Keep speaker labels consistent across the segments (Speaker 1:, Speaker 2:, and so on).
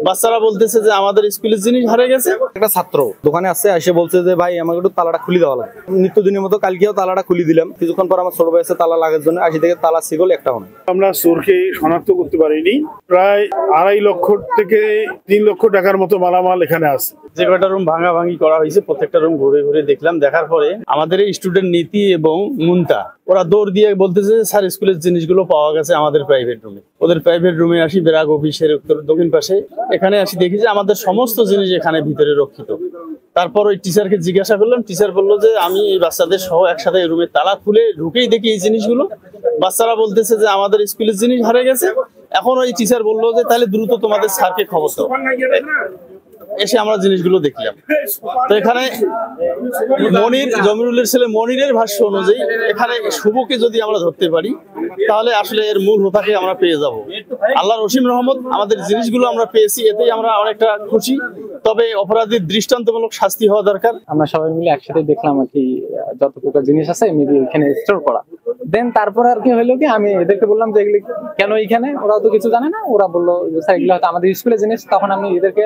Speaker 1: বাচ্চারা বলতেছে যে আমাদের স্কুলের জিনিস হারিয়ে গেছে। একটা ছাত্র দোকানে আসছে, এসে বলছে যে ভাই আমাকে একটু তালাটা খুলে দেওয়া লাগে। নিত্যদিনের মতো কালকেও তালাটা খুলে দিলাম। কিছুক্ষণ পর আমার ছোট ভাই এসে তালা লাগার জন্য আসি, থেকে তালা শিকল একটাও নেই।
Speaker 2: আমরা চোরকে শনাক্ত করতে পারিনি। প্রায় 2.5 লক্ষ থেকে 3 লক্ষ টাকার মতো মালামাল এখানে আছে।
Speaker 1: যে কয়টা রুম ভাঙাভাঙি করা হয়েছে প্রত্যেকটা রুম ঘুরে ঘুরে দেখলাম। দেখার পরে আমাদের এই স্টুডেন্ট নীতি এবং মুনতা ওরা দৌড় দিয়ে বলতেছে স্যার স্কুলের জিনিসগুলো পাওয়া গেছে আমাদের প্রাইভেট রুমে। ওদের প্রাইভেট রুমে আসি, ব্র্যাক অফিসের দক্ষিণ পাশে, এখানে আসি দেখি যে আমাদের সমস্ত জিনিস এখানে ভিতরে রক্ষিত। তারপর ওই টিচারকে জিজ্ঞাসা করলাম, টিচার বললো যে আমি এই বাচ্চাদের সহ একসাথে রুমের তালা খুলে ঢুকেই দেখি এই জিনিসগুলো। বাচ্চারা বলতেছে যে আমাদের স্কুলের জিনিস হারিয়ে গেছে। এখন ওই টিচার বললো যে তাহলে দ্রুত তোমাদের স্যারকে খবর দাও। এসে আমরা জিনিসগুলো দেখলাম। তো এখানে মনির, জমিরুলের ছেলে মনিরের ভাষ্য অনুযায়ী এখানে শুভকে যদি আমরা ধরতে পারি তাহলে আসলে এর মূল হোতাকে আমরা পেয়ে যাব। আল্লাহর অসীম রহমত, আমাদের জিনিসগুলো আমরা পেয়েছি, এতেই আমরা অনেকটা খুশি। তবে অপরাধীর দৃষ্টান্তমূলক শাস্তি হওয়া দরকার।
Speaker 3: আমরা সবাই মিলে একসাথে দেখলাম আর কি, যত প্রকার জিনিস আছে মেবি এখানে স্টোর করা। দেন তারপর আর কি হইলো কি, আমি এদেরকে বললাম যে এগুলি কেন এইখানে, ওরা তো কিছু জানে না। ওরা বললো যে স্যার এগুলো হয়তো আমাদের স্কুলের জিনিস। তখন আমি এদেরকে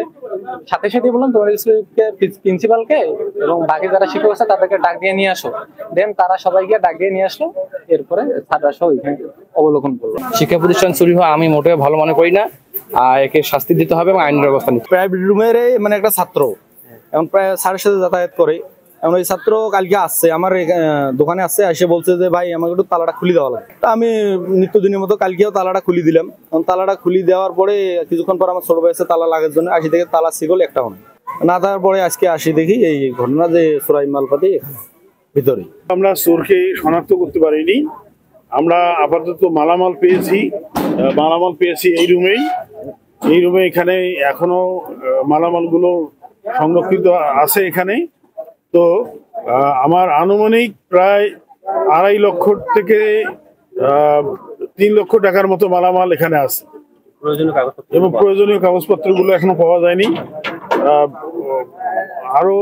Speaker 3: সাথে সাথে বললাম তোমাদের স্কুলকে প্রিন্সিপালকে এবং বাকি যারা শিক্ষক আছে তাদেরকে ডাক দিয়ে নিয়ে আসো। দেন তারা সবাইকে ডাক দিয়ে নিয়ে আসলো। এরপরে স্যাররা সব এখানে অবলোকন করলো।
Speaker 4: শিক্ষা প্রতিষ্ঠান চুরি হওয়া আমি মোটেও ভালো মনে করি না। একে শাস্তি দিতে হবে এবং আইনের ব্যবস্থা নিতে।
Speaker 1: প্রাইভেট রুমের মানে একটা ছাত্র এখন প্রায় স্যারের সাথে যাতায়াত করে। এখন ওই ছাত্র কালকে আসছে, আমার দোকানে আসছে, এসে বলছে যে ভাই আমাকে একটু তালাটা খুলে দেওয়া লাগে। আমি নিত্যদিনের মতো কালকেও তালাটা খুলে দিলাম। তালাটা খুলে দেওয়ার পরে কিছুক্ষণ পর আমার ছোট ভাই এসে তালা লাগার জন্য আসি, থেকে তালা শিকল একটাও নেই। না থাকার পরে আজকে আসি দেখি এই ঘটনা, যে চোরাই মালপাতি এখানে ভিতরে।
Speaker 2: আমরা চোরকে শনাক্ত করতে পারিনি। আমরা আপাতত মালামাল পেয়েছি এই রুমে। এখানে এখনো মালামালগুলো সংরক্ষিত আছে এখানে। তো আমার আনুমানিক প্রায় 2.5 লক্ষ থেকে 3 লক্ষ টাকার মতো মালামাল এখানে আছে এবং প্রয়োজনীয় কাগজপত্রগুলো এখনো পাওয়া যায়নি। আরো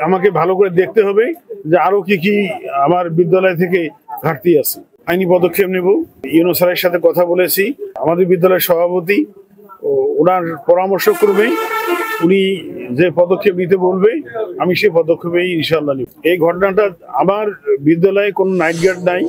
Speaker 2: আমাকে ভালো করে দেখতে হবে যে আরো কি আমার বিদ্যালয় থেকে ঘাটতি আছে। আইনি পদক্ষেপ নেব। ইউনূস স্যারের সাথে কথা বলেছি, আমাদের বিদ্যালয়ের সভাপতি ওনার পরামর্শ করবে। উনি যে পদক্ষেপ নিতে বলবে আমি সেই পদক্ষেপেই ইনশাআল্লাহ নিব। এই ঘটনাটা, আমার বিদ্যালয়ে কোনো নাইট গার্ড নাই।